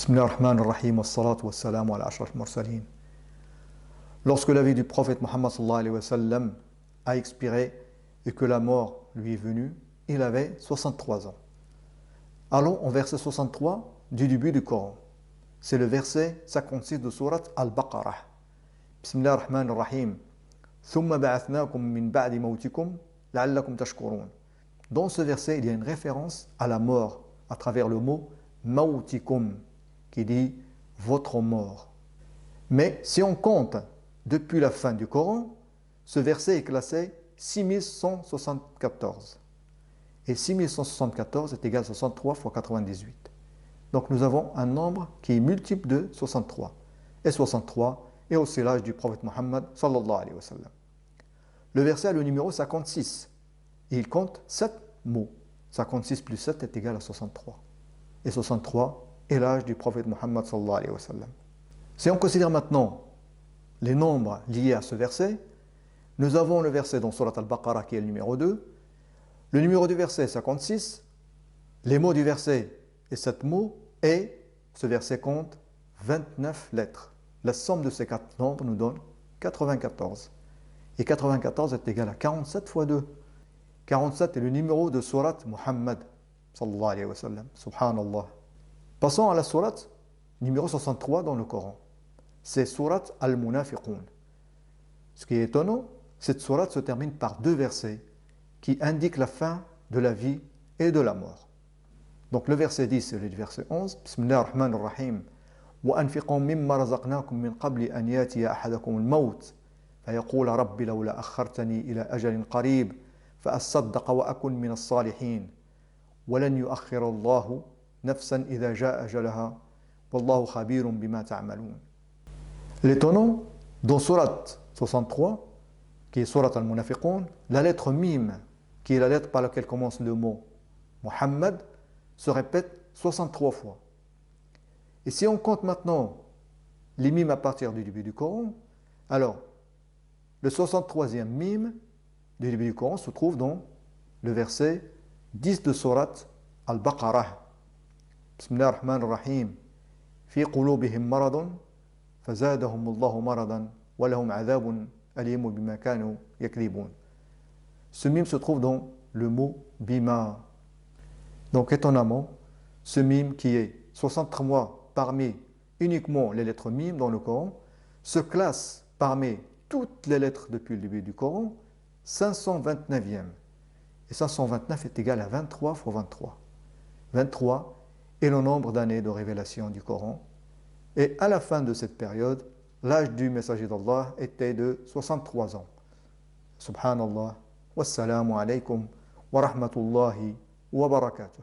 Bismillah ar-Rahman ar-Rahim, wassalatu wassalamu ala ashraf al-mursalin. Lorsque la vie du prophète Muhammad sallallahu alayhi wa sallam a expiré et que la mort lui est venue, il avait 63 ans. Allons au verset 63 du début du Coran. C'est le verset 56 de sourate Al-Baqarah. Bismillah ar-Rahman ar-Rahim. Thumma ba'athnakum min ba'di mawtikum la'allakum tashkurun. Dans ce verset, il y a une référence à la mort à travers le mot mawtikum, qui dit votre mort. Mais si on compte depuis la fin du Coran, ce verset est classé 6174. Et 6174 est égal à 63 fois 98. Donc nous avons un nombre qui est multiple de 63. Et 63 est aussi l'âge du prophète Muhammad sallallahu alayhi wa sallam. Le verset a le numéro 56. Et il compte 7 mots. 56 plus 7 est égal à 63. Et 63 est l'âge du prophète Muhammad sallallahu alayhi wa sallam. Si on considère maintenant les nombres liés à ce verset, nous avons le verset dans Surat Al-Baqarah qui est le numéro 2. Le numéro du verset est 56. Les mots du verset est 7 mots. Et ce verset compte 29 lettres. La somme de ces 4 nombres nous donne 94. Et 94 est égal à 47 fois 2. 47 est le numéro de Surat Muhammad sallallahu alayhi wa sallam. Subhanallah. Passons à la sourate numéro 63 dans le Coran. C'est sourate Al-Munafiqun. Ce qui est étonnant, cette sourate se termine par 2 versets qui indiquent la fin de la vie et de la mort. Donc le verset 10 c'est le verset 11. Bismillah ar-Rahman ar-Rahim. وَأَنْفِقُوا مِمَّا رَزَقْنَاكُمْ مِنْ قَبْلِ أَنْ يَأْتِيَ أَحَدَكُمُ الموت فيقول رب لولا أخرتني إلى أجل قريب فأصدق وأكن من الصالحين ولن يؤخر الله نفسا إذا جاء أجلها والله خبير بما تعملون. L'étonnant, dans Surat 63, qui est Surat Al-Munafiqun, la lettre Mim, qui est la lettre par laquelle commence le mot Muhammad, se répète 63 fois. Et si on compte maintenant les mimes à partir du début du Coran, alors le 63e mime du début du Coran se trouve dans le verset 10 de Surat Al-Baqarah. Bismillah ar-Rahman ar-Rahim. Fi qulubihim maradun fazadahum Allahu maradan wa lahum adhabun alimun bima kanu yakdhibun. Ce mime se trouve dans le mot bima. Donc étonnamment, ce mime qui est 63 parmi uniquement les lettres mime dans le Coran se classe parmi toutes les lettres depuis le début du Coran 529e. Et 529 est égal à 23 fois 23. 23 est le nombre d'années de révélation du Coran. Et à la fin de cette période, l'âge du messager d'Allah était de 63 ans. Subhanallah. Wassalamu alaykum wa rahmatullahi wa barakatuh.